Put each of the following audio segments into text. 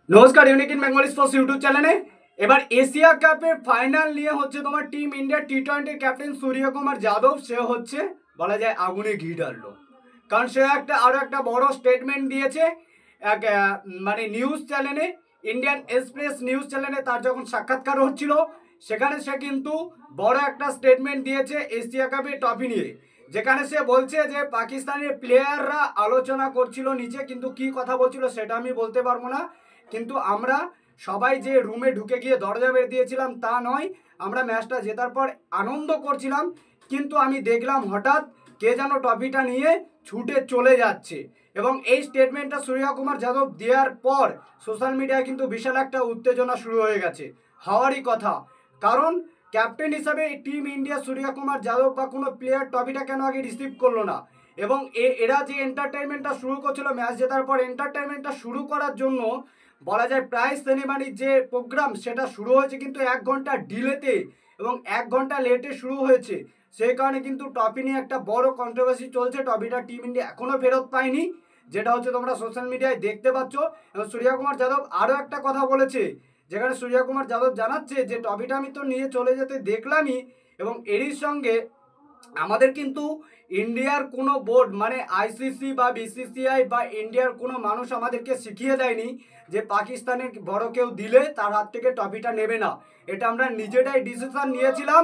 नमस्कार unique in Bengali sports YouTube चैनले এবার এশিয়া কাপের ফাইনাল নিয়ে হচ্ছে তোমার টিম ইন্ডিয়া টি20 ক্যাপ্টেন সূর্যকুমার যাদব সে হচ্ছে বলা যায় আগুনে ঘি ঢাললো। কারণ সে আরো একটা বড় স্টেটমেন্ট দিয়েছে এক মানে নিউজ চ্যানেলে, ইন্ডিয়ান এক্সপ্রেস নিউজ চ্যানেলে তার যখন সাক্ষাৎকার হচ্ছিল সেখানে সে কিন্তু বড় একটা স্টেটমেন্ট দিয়েছে এশিয়া কাপের ট্রফি নিয়ে, যেখানে সে বলছে যে পাকিস্তানের প্লেয়াররা আলোচনা করছিল নিচে, কিন্তু কি কথা বলছিল সেটা আমি বলতে পারবো না। কিন্তু আমরা সবাই যে রুমে ঢুকে গিয়ে দরজা বের দিয়েছিলাম তা নয়, আমরা ম্যাচটা জেতার পর আনন্দ করছিলাম, কিন্তু আমি দেখলাম হঠাৎ কে যেন ট্রফিটা নিয়ে ছুটে চলে যাচ্ছে। এবং এই স্টেটমেন্টটা সূর্যকুমার যাদব দেওয়ার পর সোশ্যাল মিডিয়ায় কিন্তু বিশাল একটা উত্তেজনা শুরু হয়ে গেছে, হওয়ারই কথা। কারণ ক্যাপ্টেন হিসাবে টিম ইন্ডিয়া সূর্যকুমার যাদব বা কোনো প্লেয়ার ট্রফিটা কেন আগে রিসিভ করলো না? এবং এরা যে এন্টারটেনমেন্টটা শুরু করছিল ম্যাচ জেতার পর, এন্টারটেনমেন্টটা শুরু করার জন্য বলা যায় প্রাইজ সেরেমনির যে প্রোগ্রাম সেটা শুরু হয়েছে কিন্তু 1 ঘন্টা ডিলেতে এবং 1 ঘন্টা লেটে শুরু হয়েছে। সেই কারণে কিন্তু ট্রফি নিয়ে একটা বড় কন্ট্রোভার্সি চলছে। ট্রফিটা টিম ইন্ডিয়া এখনও ফেরত পায়নি, যেটা হচ্ছে তোমরা সোশ্যাল মিডিয়ায় দেখতে পাচ্ছ। এবং সূর্যকুমার যাদব আরও একটা কথা বলেছে, যেখানে সূর্যকুমার যাদব জানাচ্ছে যে ট্রফিটা আমি তো নিয়ে চলে যেতে দেখলামই, এবং এরই সঙ্গে আমাদের কিন্তু ইন্ডিয়ার কোনো বোর্ড মানে আইসিসি বা বিসিসিআই বা ইন্ডিয়ার কোনো মানুষ আমাদেরকে শিখিয়ে দেয়নি যে পাকিস্তানের বড় কেউ দিলে তার হাত থেকে ট্রফিটা নেবে না। এটা আমরা নিজেরাই ডিসিশন নিয়েছিলাম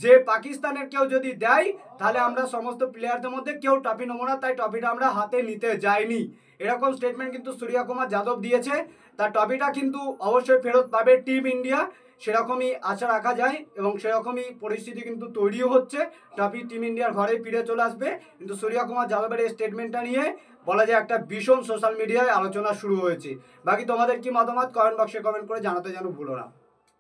যে পাকিস্তানের কেউ যদি দেয় তাহলে আমরা সমস্ত প্লেয়ারদের মধ্যে কেউ ট্রফি নেবো না, তাই ট্রফিটা আমরা হাতে নিতে যাইনি। এরকম স্টেটমেন্ট কিন্তু সূর্যকুমার যাদব দিয়েছে। তার ট্রফিটা কিন্তু অবশ্যই ফেরত পাবে টিম ইন্ডিয়া, সেরকমই আশা রাখা যায় এবং সেরকমই পরিস্থিতি কিন্তু তৈরিও হচ্ছে। ট্রফি টিম ইন্ডিয়ার ঘরে ফিরে চলে আসবে। কিন্তু সূর্যকুমার যাদবের এই স্টেটমেন্টটা নিয়ে বলা যায় একটা ভীষণ সোশ্যাল মিডিয়ায় আলোচনা শুরু হয়েছে। বাকি তোমাদের কি মতামত কমেন্ট বক্সে কমেন্ট করে জানাতে যেন ভুলো না।